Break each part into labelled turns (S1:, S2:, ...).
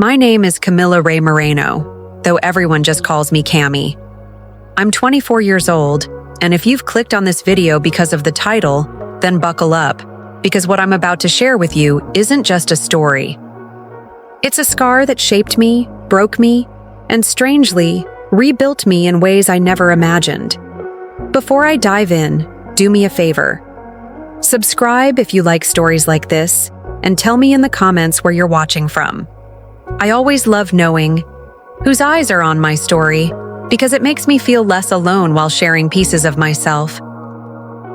S1: My name is Camilla Ray Moreno, though everyone just calls me Cammy. I'm 24 years old, and if you've clicked on this video because of the title, then buckle up, because what I'm about to share with you isn't just a story. It's a scar that shaped me, broke me, and strangely, rebuilt me in ways I never imagined. Before I dive in, do me a favor. Subscribe if you like stories like this, and tell me in the comments where you're watching from. I always love knowing whose eyes are on my story, because it makes me feel less alone while sharing pieces of myself.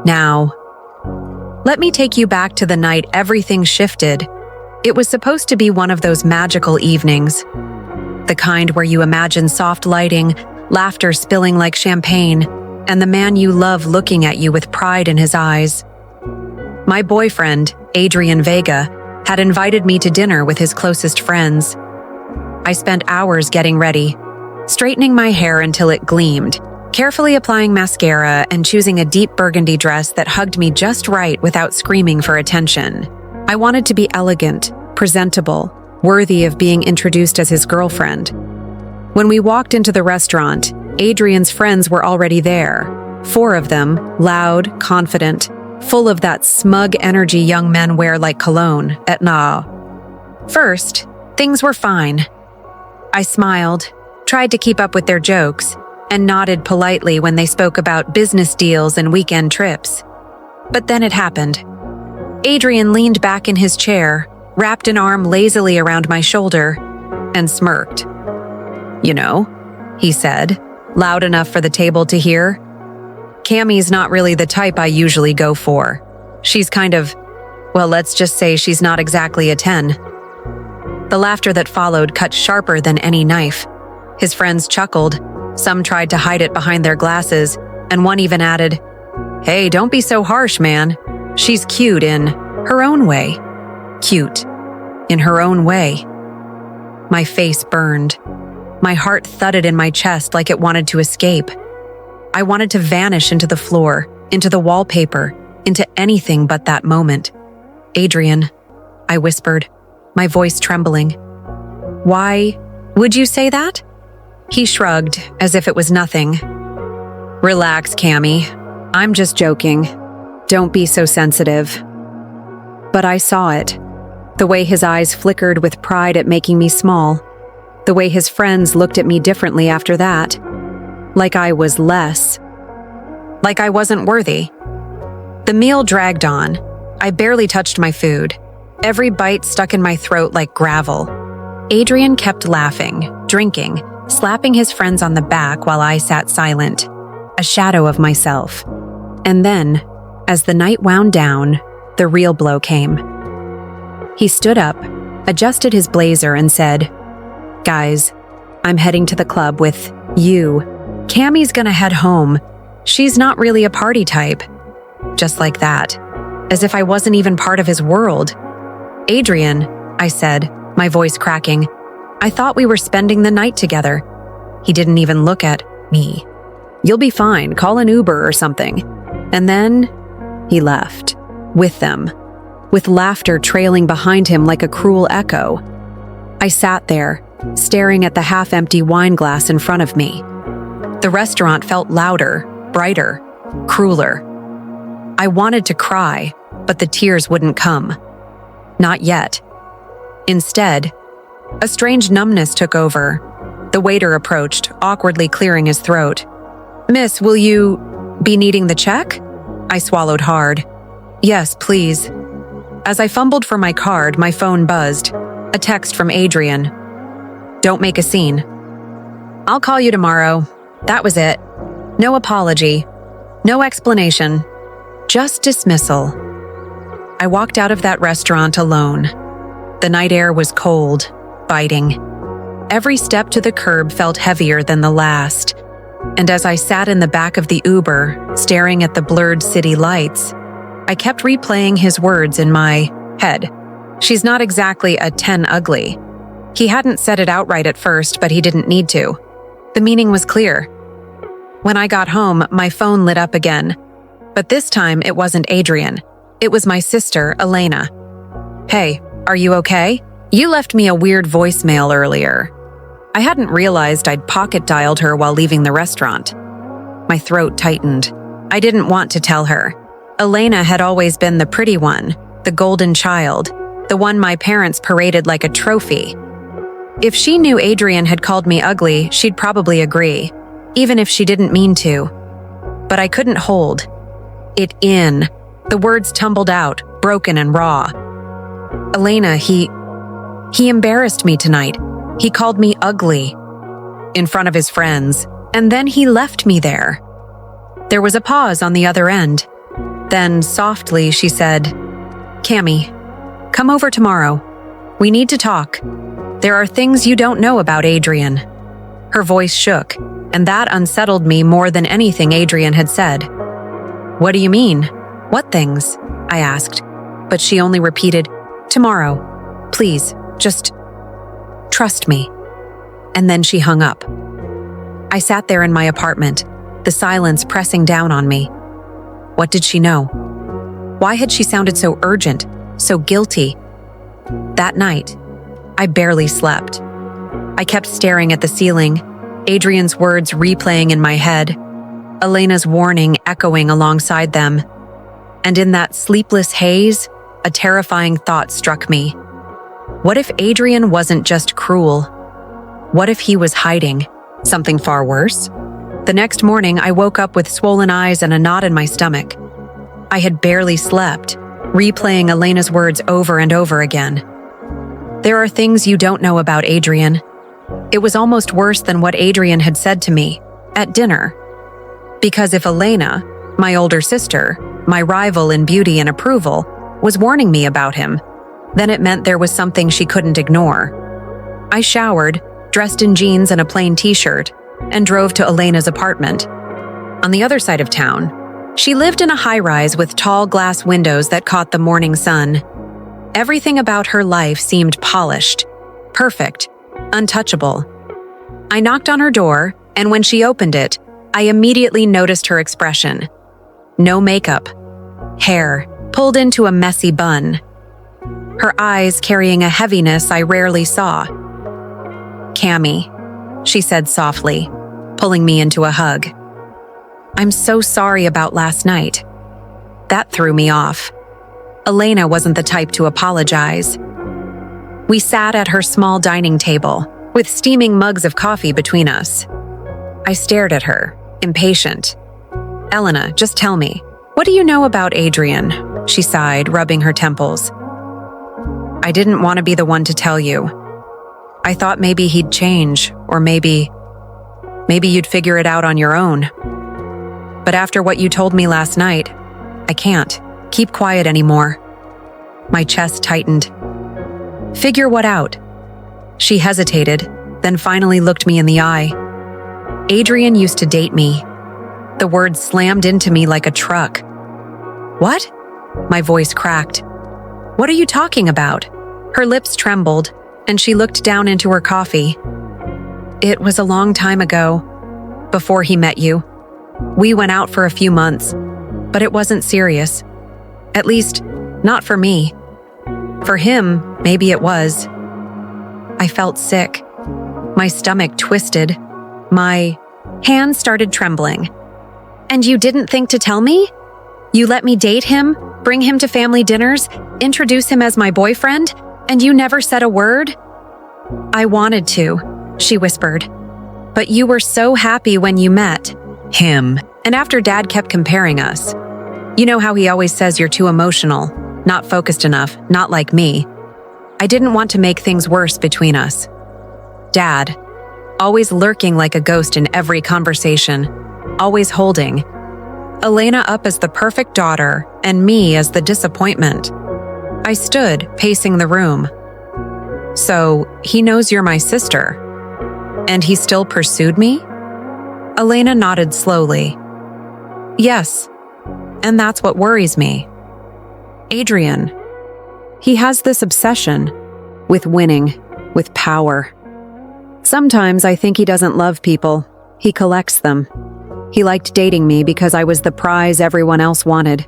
S1: Now, let me take you back to the night everything shifted. It was supposed to be one of those magical evenings, the kind where you imagine soft lighting, laughter spilling like champagne, and the man you love looking at you with pride in his eyes. My boyfriend, Adrian Vega, had invited me to dinner with his closest friends. I spent hours getting ready, straightening my hair until it gleamed, carefully applying mascara and choosing a deep burgundy dress that hugged me just right without screaming for attention. I wanted to be elegant, presentable, worthy of being introduced as his girlfriend. When we walked into the restaurant, Adrian's friends were already there. 4 of them, loud, confident, full of that smug energy young men wear like cologne at Na. First, things were fine. I smiled, tried to keep up with their jokes, and nodded politely when they spoke about business deals and weekend trips. But then it happened. Adrian leaned back in his chair, wrapped an arm lazily around my shoulder, and smirked. "You know," he said, loud enough for the table to hear, "Cammy's not really the type I usually go for. She's kind of, well, let's just say she's not exactly a 10. The laughter that followed cut sharper than any knife. His friends chuckled, some tried to hide it behind their glasses, and one even added, "Hey, don't be so harsh, man. She's cute in her own way." Cute in her own way. My face burned. My heart thudded in my chest like it wanted to escape. I wanted to vanish into the floor, into the wallpaper, into anything but that moment. "Adrian," I whispered, my voice trembling. "Why would you say that?" He shrugged, as if it was nothing. "Relax, Cammy. I'm just joking. Don't be so sensitive." But I saw it. The way his eyes flickered with pride at making me small. The way his friends looked at me differently after that. Like I was less. Like I wasn't worthy. The meal dragged on. I barely touched my food. Every bite stuck in my throat like gravel. Adrian kept laughing, drinking, slapping his friends on the back while I sat silent, a shadow of myself. And then, as the night wound down, the real blow came. He stood up, adjusted his blazer, and said, "Guys, I'm heading to the club with you. Cammy's gonna head home. She's not really a party type." Just like that, as if I wasn't even part of his world. "Adrian," I said, my voice cracking, "I thought we were spending the night together." He didn't even look at me. "You'll be fine, call an Uber or something." And then he left, with them, with laughter trailing behind him like a cruel echo. I sat there, staring at the half-empty wine glass in front of me. The restaurant felt louder, brighter, crueler. I wanted to cry, but the tears wouldn't come. Not yet. Instead, a strange numbness took over. The waiter approached, awkwardly clearing his throat. "Miss, will you be needing the check?" I swallowed hard. "Yes, please." As I fumbled for my card, my phone buzzed. A text from Adrian. "Don't make a scene. I'll call you tomorrow." That was it. No apology. No explanation. Just dismissal. I walked out of that restaurant alone. The night air was cold, biting. Every step to the curb felt heavier than the last. And as I sat in the back of the Uber, staring at the blurred city lights, I kept replaying his words in my head. "She's not exactly a 10 ugly." He hadn't said it outright at first, but he didn't need to. The meaning was clear. When I got home, my phone lit up again. But this time, it wasn't Adrian. It was my sister, Elena. "Hey, are you okay?" You left me a weird voicemail earlier. I hadn't realized I'd pocket dialed her while leaving the restaurant. My throat tightened. I didn't want to tell her. Elena had always been the pretty one, the golden child, the one my parents paraded like a trophy. If she knew Adrian had called me ugly, she'd probably agree, even if she didn't mean to. But I couldn't hold it in. The words tumbled out, broken and raw. Elena, he embarrassed me tonight. He called me ugly in front of his friends, and then he left me there. There was a pause on the other end. Then, softly, she said, "Cammy, come over tomorrow. We need to talk. There are things you don't know about Adrian." Her voice shook, and that unsettled me more than anything Adrian had said. "What do you mean? What things?" I asked, but she only repeated, "Tomorrow. Please, just trust me." And then she hung up. I sat there in my apartment, the silence pressing down on me. What did she know? Why had she sounded so urgent, so guilty? That night, I barely slept. I kept staring at the ceiling, Adrian's words replaying in my head, Elena's warning echoing alongside them. And in that sleepless haze, a terrifying thought struck me. What if Adrian wasn't just cruel? What if he was hiding something far worse? The next morning, I woke up with swollen eyes and a knot in my stomach. I had barely slept, replaying Elena's words over and over again. There are things you don't know about Adrian. It was almost worse than what Adrian had said to me at dinner. Because if Elena, my older sister, my rival in beauty and approval, was warning me about him, then it meant there was something she couldn't ignore. I showered, dressed in jeans and a plain t-shirt, and drove to Elena's apartment. On the other side of town, she lived in a high-rise with tall glass windows that caught the morning sun. Everything about her life seemed polished, perfect, untouchable. I knocked on her door, and when she opened it, I immediately noticed her expression. No makeup, hair pulled into a messy bun, her eyes carrying a heaviness I rarely saw. "Cammy," she said softly, pulling me into a hug. "I'm so sorry about last night." That threw me off. Elena wasn't the type to apologize. We sat at her small dining table, with steaming mugs of coffee between us. I stared at her, impatient. "Elena, just tell me, what do you know about Adrian?" she sighed, rubbing her temples. "I didn't want to be the one to tell you. I thought maybe he'd change, or maybe you'd figure it out on your own. But after what you told me last night, I can't keep quiet anymore." My chest tightened. "Figure what out?" She hesitated, then finally looked me in the eye. "Adrian used to date me." The words slammed into me like a truck. "What?" My voice cracked. "What are you talking about?" Her lips trembled, and she looked down into her coffee. "It was a long time ago, before he met you. We went out for a few months, but it wasn't serious. At least, not for me. For him, maybe it was." I felt sick. My stomach twisted. My hands started trembling. "And you didn't think to tell me? You let me date him, bring him to family dinners, introduce him as my boyfriend, and you never said a word?" "I wanted to," she whispered. "But you were so happy when you met him. And after Dad kept comparing us. You know how he always says you're too emotional, not focused enough, not like me. I didn't want to make things worse between us. Dad, always lurking like a ghost in every conversation, always holding Elena up as the perfect daughter and me as the disappointment. I stood, pacing the room. "So, he knows you're my sister. And he still pursued me?" Elena nodded slowly. "Yes, and that's what worries me. Adrian, he has this obsession with winning, with power. Sometimes I think he doesn't love people, he collects them. He liked dating me because I was the prize everyone else wanted.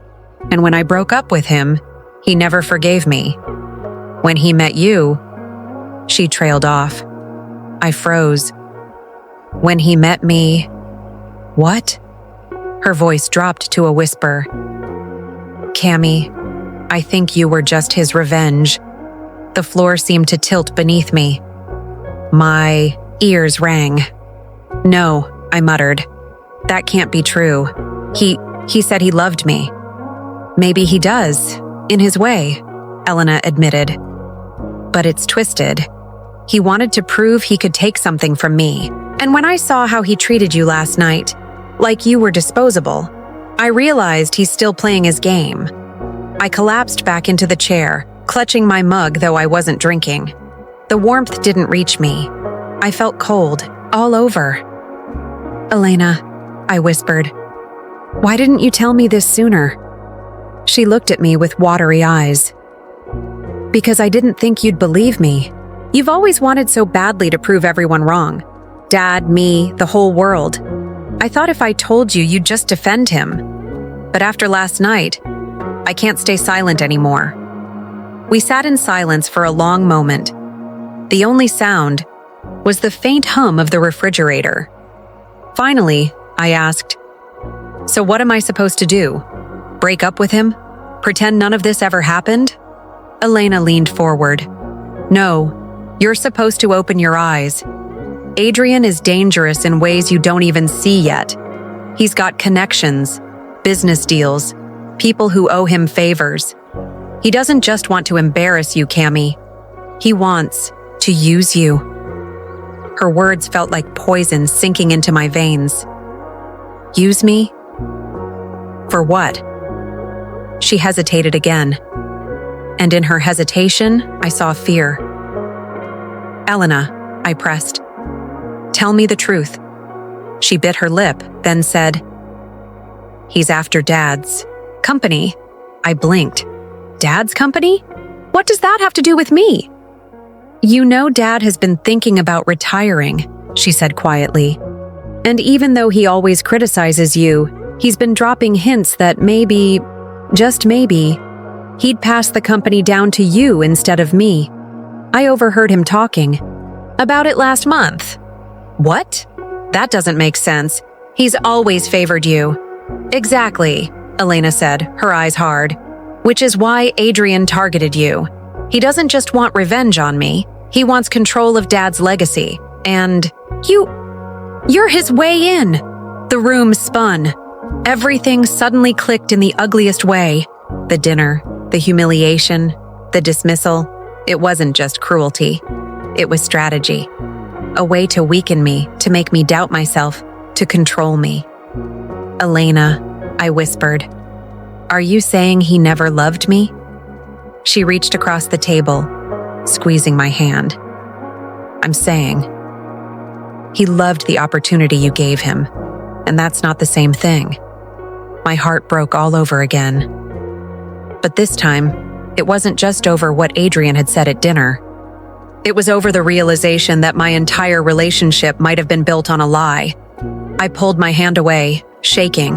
S1: And when I broke up with him, he never forgave me. When he met you, She trailed off. I froze. When he met me... What? Her voice dropped to a whisper. Cammy, I think you were just his revenge. The floor seemed to tilt beneath me. My ears rang. No, I muttered. That can't be true. He said he loved me. Maybe he does, in his way, Elena admitted. But it's twisted. He wanted to prove he could take something from me. And when I saw how he treated you last night, like you were disposable, I realized he's still playing his game. I collapsed back into the chair, clutching my mug though I wasn't drinking. The warmth didn't reach me. I felt cold, all over. Elena, I whispered. Why didn't you tell me this sooner? She looked at me with watery eyes. Because I didn't think you'd believe me. You've always wanted so badly to prove everyone wrong. Dad, me, the whole world. I thought if I told you, you'd just defend him. But after last night, I can't stay silent anymore. We sat in silence for a long moment. The only sound was the faint hum of the refrigerator. Finally, I asked, So what am I supposed to do? Break up with him? Pretend none of this ever happened? Elena leaned forward. No, you're supposed to open your eyes. Adrian is dangerous in ways you don't even see yet. He's got connections, business deals, people who owe him favors. He doesn't just want to embarrass you, Cammy. He wants to use you. Her words felt like poison sinking into my veins. Use me? For what? She hesitated again. And in her hesitation, I saw fear. Elena, I pressed. Tell me the truth. She bit her lip, then said, He's after Dad's company. I blinked. Dad's company? What does that have to do with me? You know Dad has been thinking about retiring, she said quietly. And even though he always criticizes you, he's been dropping hints that maybe, just maybe, he'd pass the company down to you instead of me. I overheard him talking about it last month. What? That doesn't make sense. He's always favored you. Exactly, Elena said, her eyes hard. Which is why Adrian targeted you. He doesn't just want revenge on me. He wants control of Dad's legacy. And you're his way in. The room spun. Everything suddenly clicked in the ugliest way. The dinner, the humiliation, the dismissal. It wasn't just cruelty. It was strategy. A way to weaken me, to make me doubt myself, to control me. Elena, I whispered, are you saying he never loved me? She reached across the table, squeezing my hand. I'm saying, he loved the opportunity you gave him, and that's not the same thing. My heart broke all over again. But this time, it wasn't just over what Adrian had said at dinner. It was over the realization that my entire relationship might have been built on a lie. I pulled my hand away, shaking.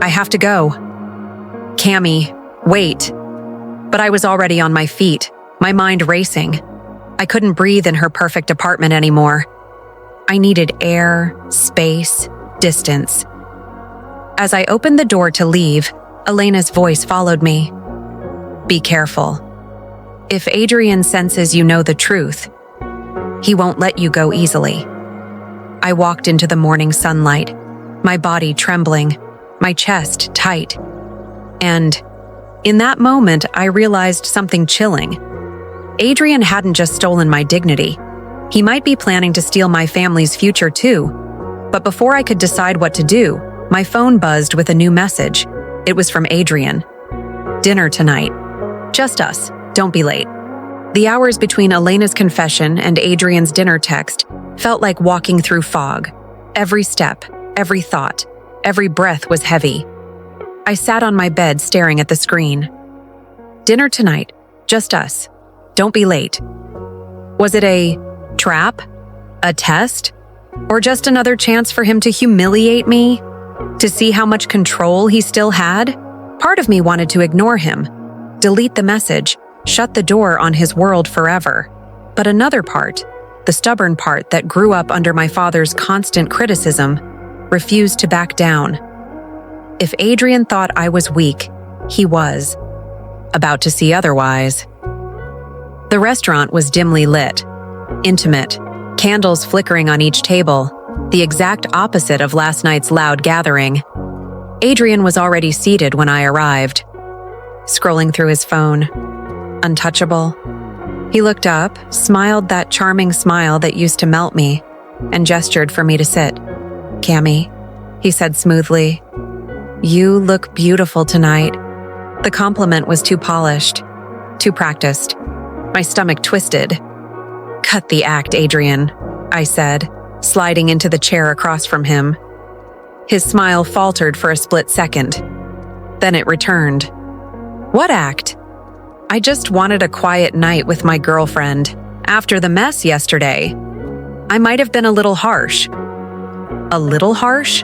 S1: I have to go. Cammy, wait. But I was already on my feet, my mind racing. I couldn't breathe in her perfect apartment anymore. I needed air, space, distance. As I opened the door to leave, Elena's voice followed me. Be careful. If Adrian senses you know the truth, he won't let you go easily. I walked into the morning sunlight, my body trembling, my chest tight. And in that moment, I realized something chilling. Adrian hadn't just stolen my dignity. He might be planning to steal my family's future too. But before I could decide what to do, my phone buzzed with a new message. It was from Adrian. Dinner tonight. Just us. Don't be late. The hours between Elena's confession and Adrian's dinner text felt like walking through fog. Every step, every thought, every breath was heavy. I sat on my bed staring at the screen. Dinner tonight. Just us. Don't be late. Was it a trap? A test? Or just another chance for him to humiliate me? To see how much control he still had? Part of me wanted to ignore him, delete the message, shut the door on his world forever. But another part, the stubborn part that grew up under my father's constant criticism, refused to back down. If Adrian thought I was weak, he was. About to see otherwise. The restaurant was dimly lit, intimate, candles flickering on each table, the exact opposite of last night's loud gathering. Adrian was already seated when I arrived, scrolling through his phone, untouchable. He looked up, smiled that charming smile that used to melt me, and gestured for me to sit. "Cammy," he said smoothly, "you look beautiful tonight." The compliment was too polished, too practiced. My stomach twisted. "Cut the act, Adrian," I said, sliding into the chair across from him. His smile faltered for a split second. Then it returned. "What act?" "I just wanted a quiet night with my girlfriend. After the mess yesterday, I might have been a little harsh." "A little harsh?"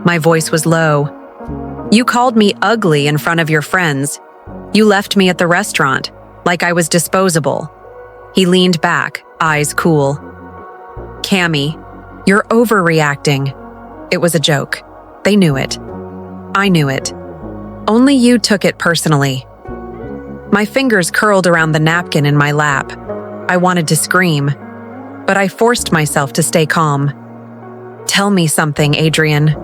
S1: My voice was low. "You called me ugly in front of your friends. You left me at the restaurant, like I was disposable." He leaned back, eyes cool. "Cammy, you're overreacting." It was a joke. They knew it. I knew it. Only you took it personally. My fingers curled around the napkin in my lap. I wanted to scream, but I forced myself to stay calm. "Tell me something, Adrian."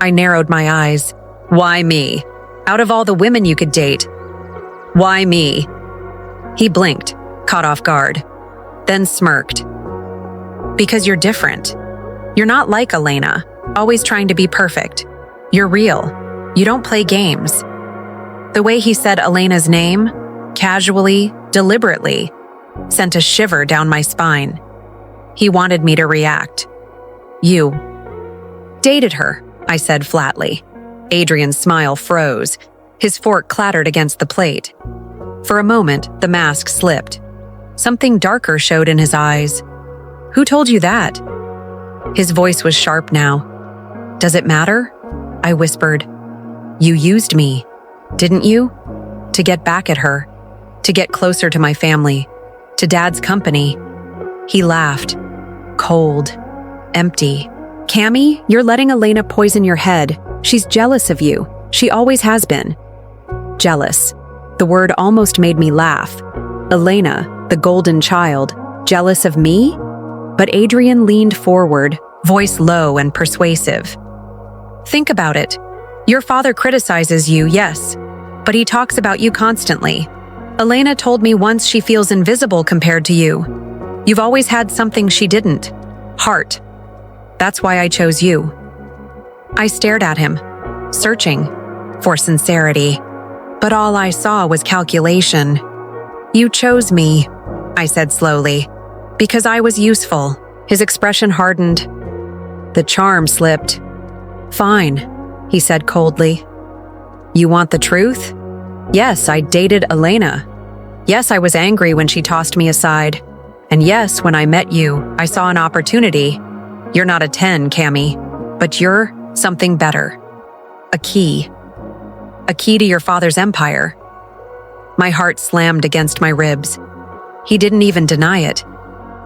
S1: I narrowed my eyes. "Why me? Out of all the women you could date, why me?" He blinked, caught off guard, then smirked. "Because you're different. You're not like Elena, always trying to be perfect. You're real. You don't play games." The way he said Elena's name, casually, deliberately, sent a shiver down my spine. He wanted me to react. "You dated her," I said flatly. Adrian's smile froze. His fork clattered against the plate. For a moment, the mask slipped. Something darker showed in his eyes. "Who told you that?" His voice was sharp now. "Does it matter?" I whispered. "You used me, didn't you? To get back at her, to get closer to my family, to Dad's company." He laughed. Cold, empty. "Cammy, you're letting Elena poison your head. She's jealous of you. She always has been." Jealous. The word almost made me laugh. Elena, the golden child, jealous of me? But Adrian leaned forward, voice low and persuasive. "Think about it. Your father criticizes you, yes, but he talks about you constantly. Elena told me once she feels invisible compared to you. You've always had something she didn't. Heart. That's why I chose you." I stared at him, searching for sincerity, but all I saw was calculation. "You chose me," I said slowly, "because I was useful." His expression hardened. The charm slipped. "Fine," he said coldly. "You want the truth? Yes, I dated Elena. Yes, I was angry when she tossed me aside. And yes, when I met you, I saw an opportunity. You're not a 10, Cammy, but you're something better. A key. A key to your father's empire." My heart slammed against my ribs. He didn't even deny it.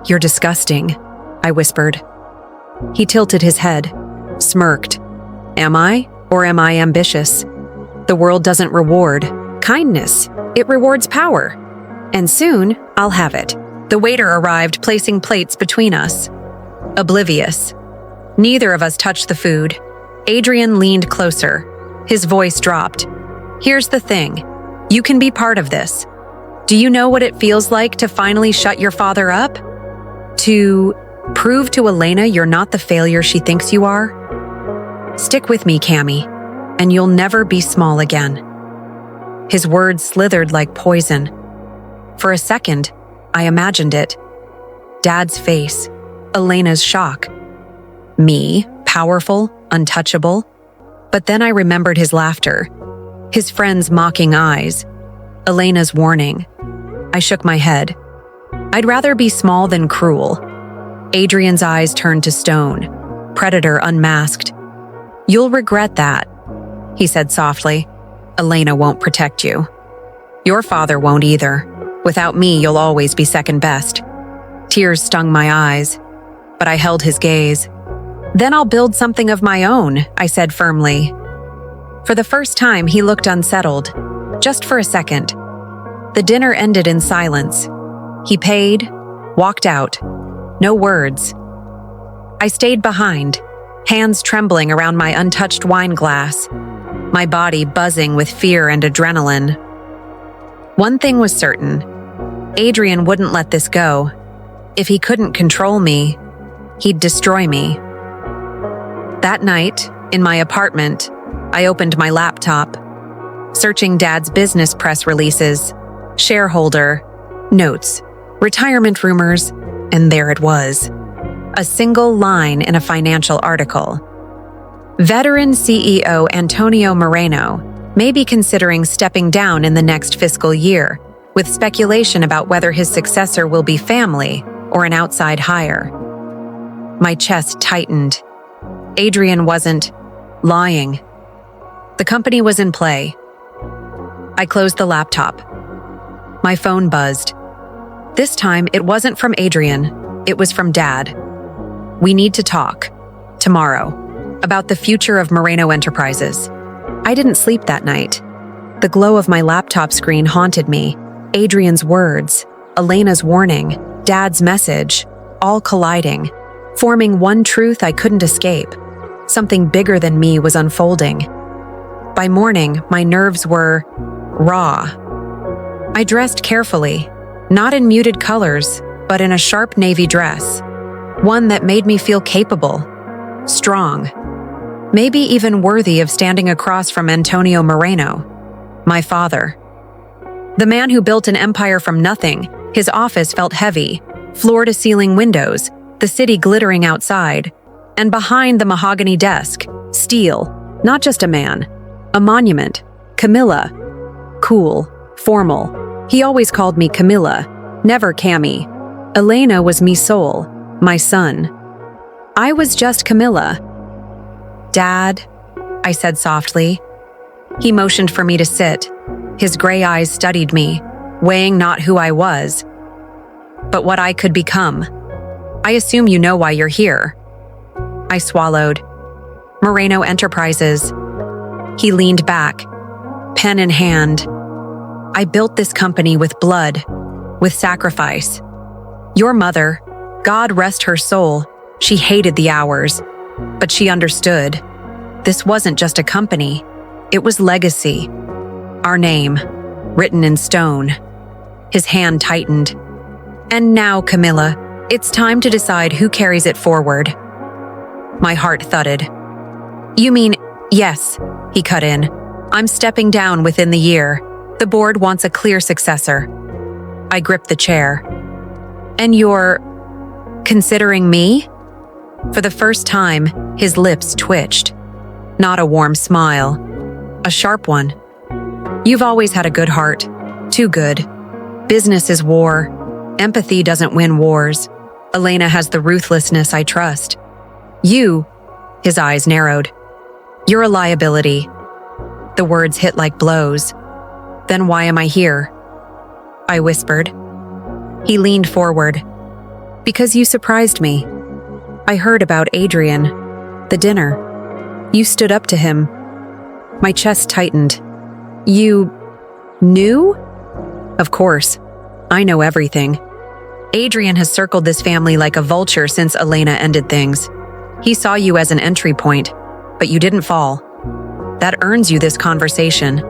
S1: "You're disgusting," I whispered. He tilted his head, smirked. "Am I, or am I ambitious? The world doesn't reward kindness. It rewards power. And soon, I'll have it." The waiter arrived, placing plates between us. Oblivious. Neither of us touched the food. Adrian leaned closer. His voice dropped. "Here's the thing. You can be part of this. Do you know what it feels like to finally shut your father up? To prove to Elena you're not the failure she thinks you are? Stick with me, Cammy, and you'll never be small again." His words slithered like poison. For a second, I imagined it. Dad's face, Elena's shock. Me, powerful, untouchable. But then I remembered his laughter, his friend's mocking eyes, Elena's warning. I shook my head. I'd rather be small than cruel. Adrian's eyes turned to stone, predator unmasked. "You'll regret that," he said softly. "Elena won't protect you. Your father won't either. Without me, you'll always be second best." Tears stung my eyes, but I held his gaze. "Then I'll build something of my own," I said firmly. For the first time, he looked unsettled, just for a second. The dinner ended in silence. He paid, walked out. No words. I stayed behind, hands trembling around my untouched wine glass, my body buzzing with fear and adrenaline. One thing was certain. Adrian wouldn't let this go. If he couldn't control me, he'd destroy me. That night, in my apartment, I opened my laptop, searching Dad's business press releases, shareholder, notes, retirement rumors, and there it was. A single line in a financial article. Veteran CEO Antonio Moreno may be considering stepping down in the next fiscal year, with speculation about whether his successor will be family or an outside hire. My chest tightened. Adrian wasn't lying. The company was in play. I closed the laptop. My phone buzzed. This time, it wasn't from Adrian. It was from Dad. "We need to talk. Tomorrow. About the future of Moreno Enterprises." I didn't sleep that night. The glow of my laptop screen haunted me. Adrian's words, Elena's warning, Dad's message, all colliding, forming one truth I couldn't escape. Something bigger than me was unfolding. By morning, my nerves were raw. I dressed carefully, not in muted colors, but in a sharp navy dress, one that made me feel capable, strong, maybe even worthy of standing across from Antonio Moreno, my father. The man who built an empire from nothing. His office felt heavy, floor-to-ceiling windows, the city glittering outside, and behind the mahogany desk, steel, not just a man, a monument, Camilla. Cool, formal. He always called me Camilla, never Cammy. Elena was me soul, my son. I was just Camilla. "Dad," I said softly. He motioned for me to sit. His gray eyes studied me, weighing not who I was, but what I could become. "I assume you know why you're here." I swallowed. "Moreno Enterprises." He leaned back, pen in hand. "I built this company with blood, with sacrifice. Your mother, God rest her soul, she hated the hours, but she understood. This wasn't just a company, it was legacy. Our name, written in stone." His hand tightened. "And now, Camilla, it's time to decide who carries it forward." My heart thudded. "You mean, yes," he cut in. "I'm stepping down within the year. The board wants a clear successor." I gripped the chair. "And you're considering me?" For the first time, his lips twitched. Not a warm smile, a sharp one. "You've always had a good heart. Too good. Business is war. Empathy doesn't win wars. Elena has the ruthlessness I trust. You," his eyes narrowed, "you're a liability." The words hit like blows. "Then why am I here?" I whispered. He leaned forward. "Because you surprised me. I heard about Adrian, the dinner. You stood up to him." My chest tightened. "You knew?" "Of course. I know everything. Adrian has circled this family like a vulture since Elena ended things. He saw you as an entry point, but you didn't fall. That earns you this conversation."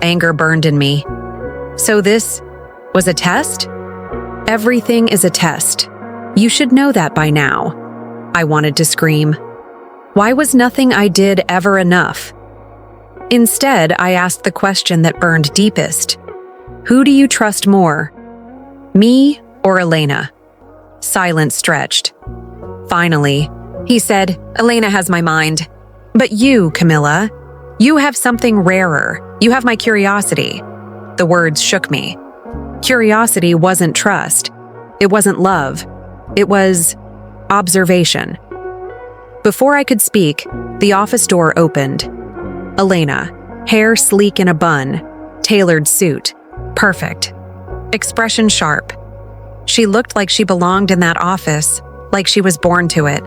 S1: Anger burned in me. "So this was a test?" "Everything is a test. You should know that by now." I wanted to scream. Why was nothing I did ever enough? Instead, I asked the question that burned deepest. Who do you trust more? Me or Elena? Silence stretched. Finally, he said, "Elena has my mind. But you, Camilla, you have something rarer. You have my curiosity." The words shook me. Curiosity wasn't trust. It wasn't love. It was observation. Before I could speak, the office door opened. Elena, hair sleek in a bun, tailored suit, perfect. Expression sharp. She looked like she belonged in that office, like she was born to it.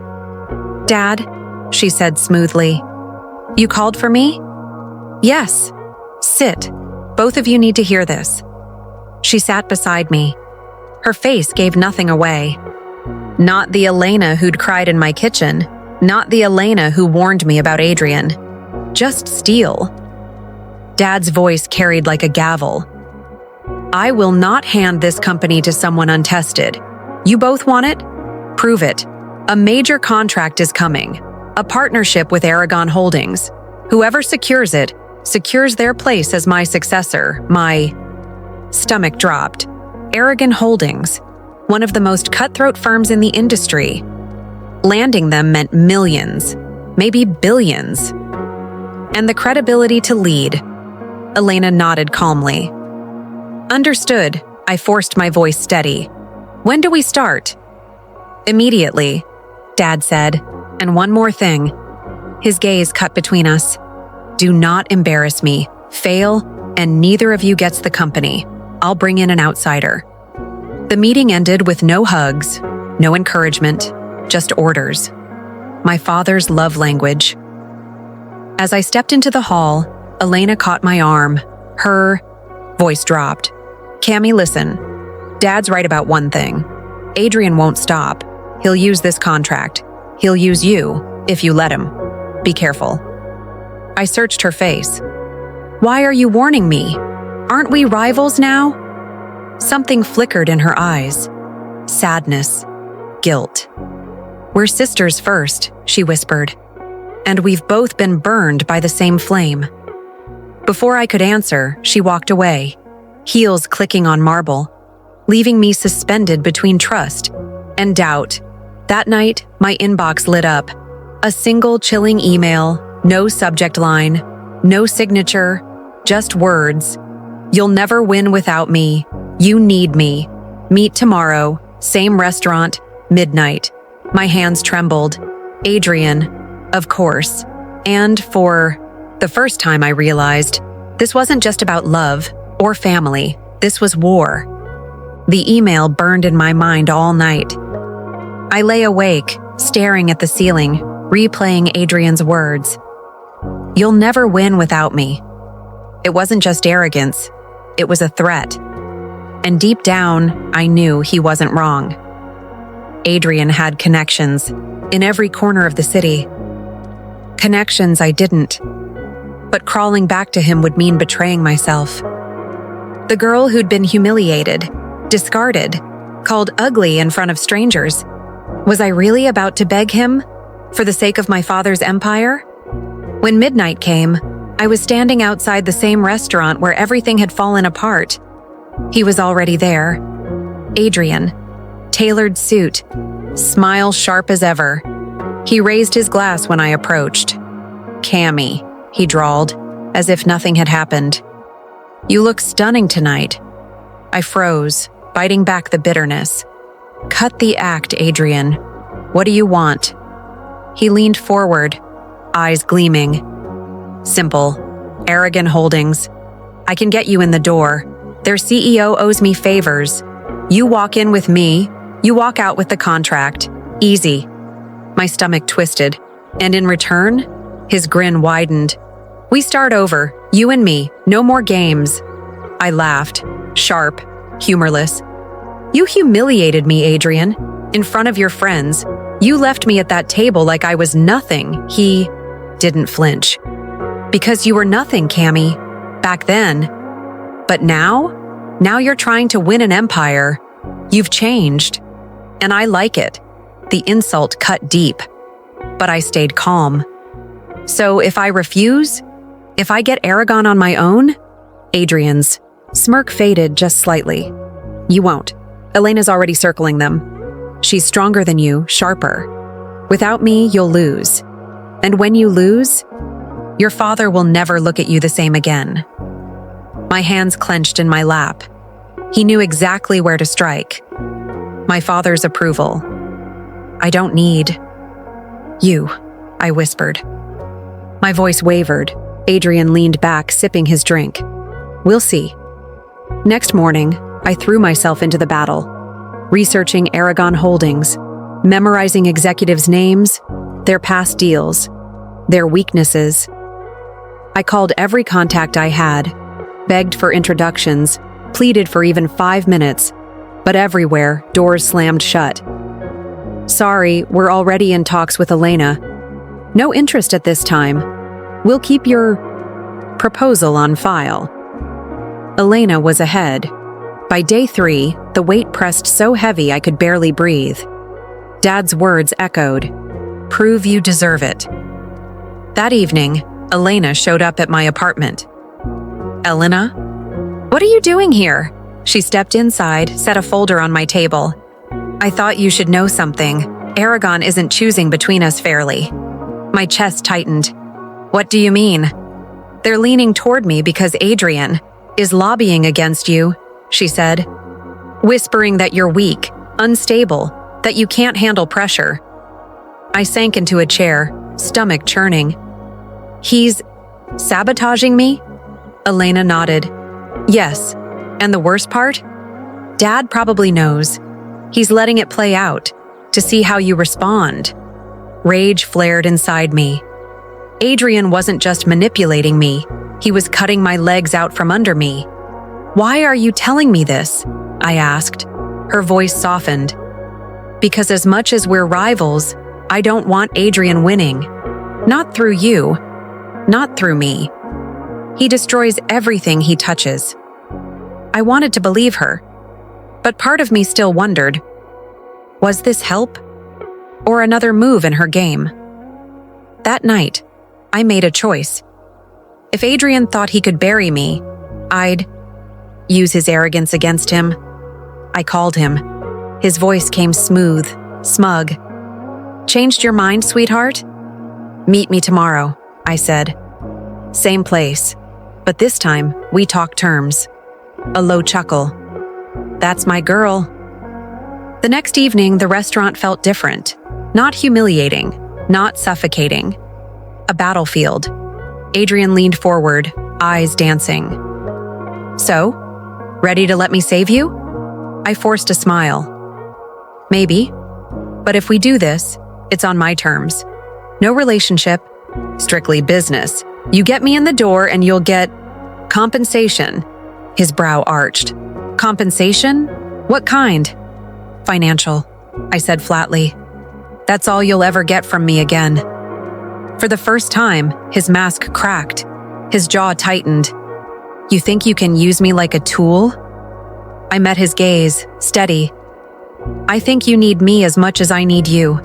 S1: "Dad," she said smoothly. "You called for me?" "Yes. Sit. Both of you need to hear this." She sat beside me. Her face gave nothing away. Not the Elena who'd cried in my kitchen, not the Elena who warned me about Adrian. Just steel. Dad's voice carried like a gavel. "I will not hand this company to someone untested. You both want it? Prove it. A major contract is coming. A partnership with Aragon Holdings. Whoever secures it, secures their place as my successor." My stomach dropped. Aragon Holdings, one of the most cutthroat firms in the industry. Landing them meant millions, maybe billions. And the credibility to lead. Elena nodded calmly. "Understood." I forced my voice steady. "When do we start?" "Immediately," Dad said. "And one more thing." His gaze cut between us. "Do not embarrass me. Fail, and neither of you gets the company. I'll bring in an outsider." The meeting ended with no hugs, no encouragement, just orders. My father's love language. As I stepped into the hall, Elena caught my arm. Her voice dropped. "Cammy, listen. Dad's right about one thing. Adrian won't stop. He'll use this contract. He'll use you, if you let him. Be careful." I searched her face. "Why are you warning me? Aren't we rivals now?" Something flickered in her eyes. Sadness. Guilt. "We're sisters first," she whispered. "And we've both been burned by the same flame." Before I could answer, she walked away, heels clicking on marble, leaving me suspended between trust and doubt. That night, my inbox lit up. A single chilling email, no subject line, no signature, just words. "You'll never win without me. You need me. Meet tomorrow, same restaurant, midnight." My hands trembled. Adrian, of course. And for the first time I realized, this wasn't just about love or family. This was war. The email burned in my mind all night. I lay awake, staring at the ceiling, replaying Adrian's words. "You'll never win without me." It wasn't just arrogance. It was a threat. And deep down, I knew he wasn't wrong. Adrian had connections in every corner of the city. Connections I didn't. But crawling back to him would mean betraying myself. The girl who'd been humiliated, discarded, called ugly in front of strangers. Was I really about to beg him for the sake of my father's empire? When midnight came, I was standing outside the same restaurant where everything had fallen apart. He was already there. Adrian, tailored suit, smile sharp as ever. He raised his glass when I approached. "Cammy," he drawled, as if nothing had happened. "You look stunning tonight." I froze, biting back the bitterness. "Cut the act, Adrian. What do you want?" He leaned forward, eyes gleaming. "Simple. Aragon Holdings. I can get you in the door. Their CEO owes me favors. You walk in with me, you walk out with the contract. Easy." My stomach twisted, and in return, his grin widened. "We start over, you and me, no more games." I laughed, sharp, humorless. "You humiliated me, Adrian, in front of your friends. You left me at that table like I was nothing." He didn't flinch. "Because you were nothing, Cammy, back then. But now you're trying to win an empire. You've changed. And I like it." The insult cut deep, but I stayed calm. "So if I refuse? If I get Aragon on my own?" Adrian's smirk faded just slightly. "You won't. Elena's already circling them. She's stronger than you, sharper. Without me, you'll lose. And when you lose, your father will never look at you the same again." My hands clenched in my lap. He knew exactly where to strike. My father's approval. "I don't need you," I whispered. My voice wavered. Adrian leaned back, sipping his drink. "We'll see." Next morning, I threw myself into the battle. researching Aragon Holdings, memorizing executives' names, their past deals, their weaknesses. I called every contact I had, begged for introductions, pleaded for even 5 minutes, but everywhere, doors slammed shut. Sorry, we're already in talks with Elena. No interest at this time. We'll keep your proposal on file. Elena was ahead. By day 3, the weight pressed so heavy I could barely breathe. Dad's words echoed, "Prove you deserve it." That evening, Elena showed up at my apartment. "Elena? What are you doing here?" She stepped inside, set a folder on my table. "I thought you should know something. Aragon isn't choosing between us fairly." My chest tightened. "What do you mean?" "They're leaning toward me because Adrian is lobbying against you," she said, whispering that you're weak, unstable, that you can't handle pressure. I sank into a chair, stomach churning. "He's sabotaging me?" Elena nodded. "Yes, and the worst part? Dad probably knows. He's letting it play out, to see how you respond." Rage flared inside me. Adrian wasn't just manipulating me, he was cutting my legs out from under me. "Why are you telling me this?" I asked. Her voice softened. "Because as much as we're rivals, I don't want Adrian winning. Not through you, not through me. He destroys everything he touches." I wanted to believe her, but part of me still wondered, was this help or another move in her game? That night, I made a choice. If Adrian thought he could bury me, I'd use his arrogance against him. I called him. His voice came smooth, smug. "Changed your mind, sweetheart?" "Meet me tomorrow," I said. Same place, but this time we talk terms. A low chuckle. "That's my girl." The next evening, the restaurant felt different. Not humiliating, not suffocating. A battlefield. Adrian leaned forward, eyes dancing. "So, ready to let me save you?" I forced a smile. "Maybe. But if we do this, it's on my terms. No relationship, strictly business. You get me in the door and you'll get compensation." His brow arched. "Compensation? What kind?" "Financial," I said flatly. "That's all you'll ever get from me again." For the first time, his mask cracked. His jaw tightened. "You think you can use me like a tool?" I met his gaze, steady. "I think you need me as much as I need you.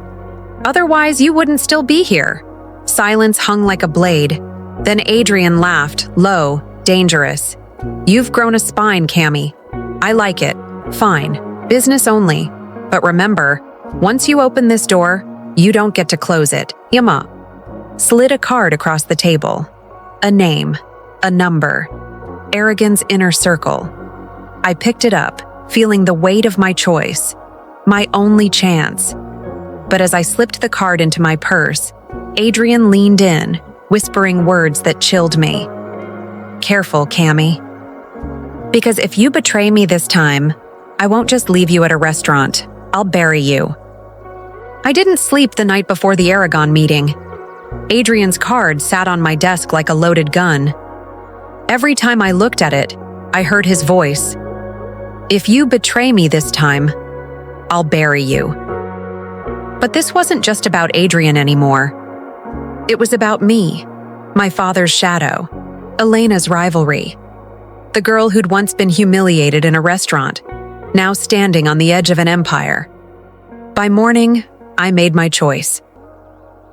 S1: Otherwise, you wouldn't still be here." Silence hung like a blade. Then Adrian laughed, low, dangerous. "You've grown a spine, Cammy. I like it. Fine. Business only. But remember, once you open this door, you don't get to close it. Yama." Slid a card across the table. A name. A number. Aragon's inner circle. I picked it up, feeling the weight of my choice. My only chance. But as I slipped the card into my purse, Adrian leaned in, whispering words that chilled me. "Careful, Cammy. Because if you betray me this time, I won't just leave you at a restaurant. I'll bury you." I didn't sleep the night before the Aragon meeting. Adrian's card sat on my desk like a loaded gun. Every time I looked at it, I heard his voice. "If you betray me this time, I'll bury you." But this wasn't just about Adrian anymore. It was about me, my father's shadow, Elena's rivalry, the girl who'd once been humiliated in a restaurant, now standing on the edge of an empire. By morning, I made my choice.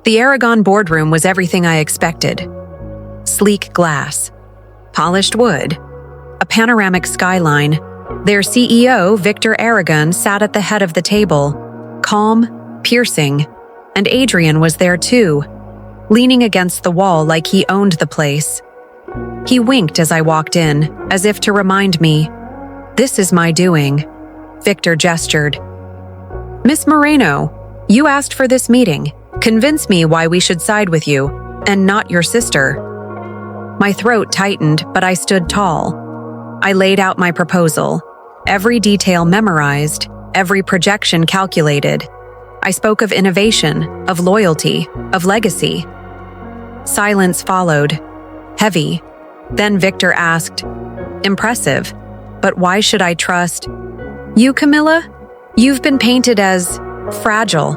S1: The Aragon boardroom was everything I expected. Sleek glass, polished wood, a panoramic skyline. Their CEO, Victor Aragon, sat at the head of the table, calm, piercing, and Adrian was there too, leaning against the wall like he owned the place. He winked as I walked in, as if to remind me, "This is my doing." Victor gestured. "Miss Moreno, you asked for this meeting. Convince me why we should side with you, and not your sister." My throat tightened, but I stood tall. I laid out my proposal, every detail memorized, every projection calculated. I spoke of innovation, of loyalty, of legacy. Silence followed, heavy. Then Victor asked, "Impressive, but why should I trust you, Camilla? You've been painted as fragile."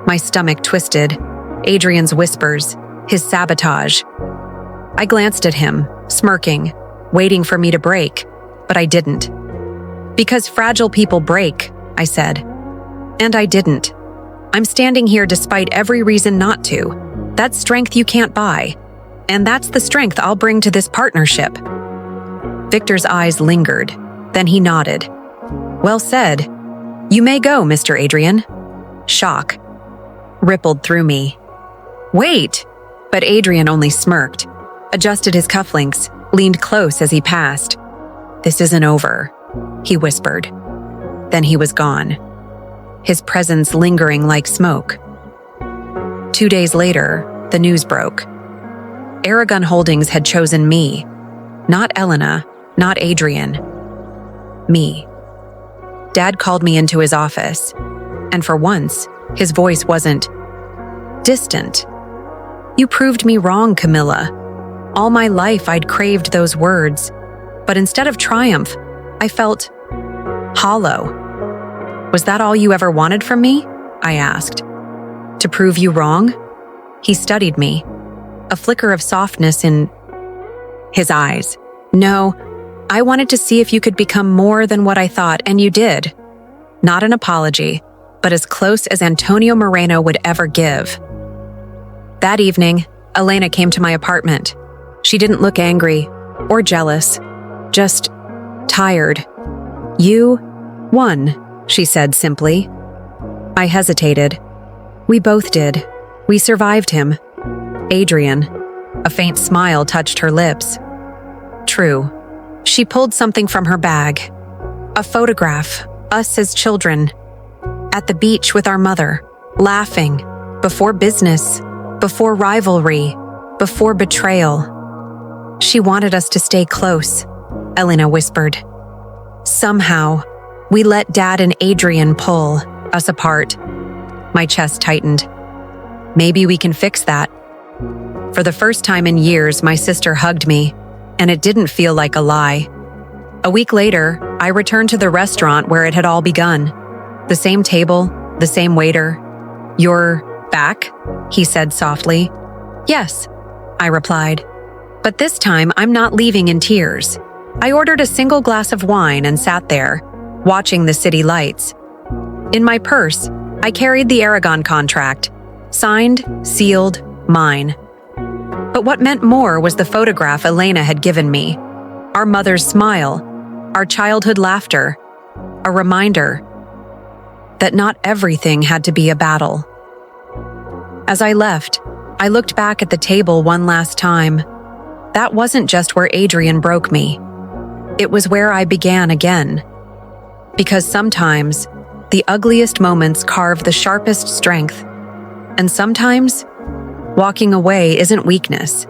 S1: My stomach twisted. Adrian's whispers, his sabotage. I glanced at him, smirking, waiting for me to break, but I didn't. "Because fragile people break," I said. And I didn't. I'm standing here despite every reason not to. That's strength you can't buy. And that's the strength I'll bring to this partnership. Victor's eyes lingered, then he nodded. "Well said. You may go, Mr. Adrian." Shock rippled through me. "Wait!" But Adrian only smirked, adjusted his cufflinks, leaned close as he passed. "This isn't over," he whispered. Then he was gone, his presence lingering like smoke. 2 days later, the news broke. Aragon Holdings had chosen me, not Elena, not Adrian. Me. Dad called me into his office, and for once, his voice wasn't distant. "You proved me wrong, Camilla. All my life I'd craved those words, but instead of triumph, I felt hollow." "Was that all you ever wanted from me?" I asked. "To prove you wrong?" He studied me, a flicker of softness in his eyes. "No, I wanted to see if you could become more than what I thought, and you did. Not an apology, but as close as Antonio Moreno would ever give." That evening, Elena came to my apartment. She didn't look angry or jealous, just tired. "You won," she said simply. I hesitated. "We both did. We survived him." "Adrian." A faint smile touched her lips. "True." She pulled something from her bag. A photograph, us as children, at the beach with our mother, laughing, before business, before rivalry, before betrayal. "She wanted us to stay close," Elena whispered. "Somehow, we let Dad and Adrian pull us apart." My chest tightened. "Maybe we can fix that." For the first time in years, my sister hugged me, and it didn't feel like a lie. A week later, I returned to the restaurant where it had all begun. The same table, the same waiter. "You're back?" he said softly. "Yes," I replied. "But this time I'm not leaving in tears." I ordered a single glass of wine and sat there, watching the city lights. In my purse, I carried the Aragon contract, signed, sealed, mine. But what meant more was the photograph Elena had given me. Our mother's smile, our childhood laughter, a reminder that not everything had to be a battle. As I left, I looked back at the table one last time. That wasn't just where Adrian broke me. It was where I began again. Because sometimes, the ugliest moments carve the sharpest strength. And sometimes, walking away isn't weakness.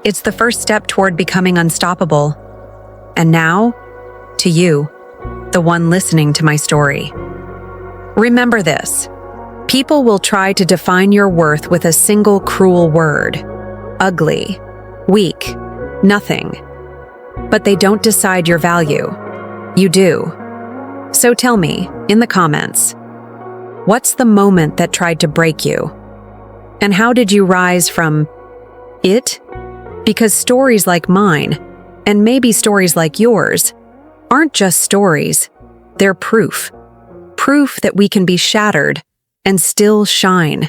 S1: It's the first step toward becoming unstoppable. And now, to you, the one listening to my story. Remember this. People will try to define your worth with a single cruel word. Ugly, weak, nothing. But they don't decide your value. You do. So tell me, in the comments, what's the moment that tried to break you? And how did you rise from it? Because stories like mine, and maybe stories like yours, aren't just stories. They're proof. Proof that we can be shattered and still shine.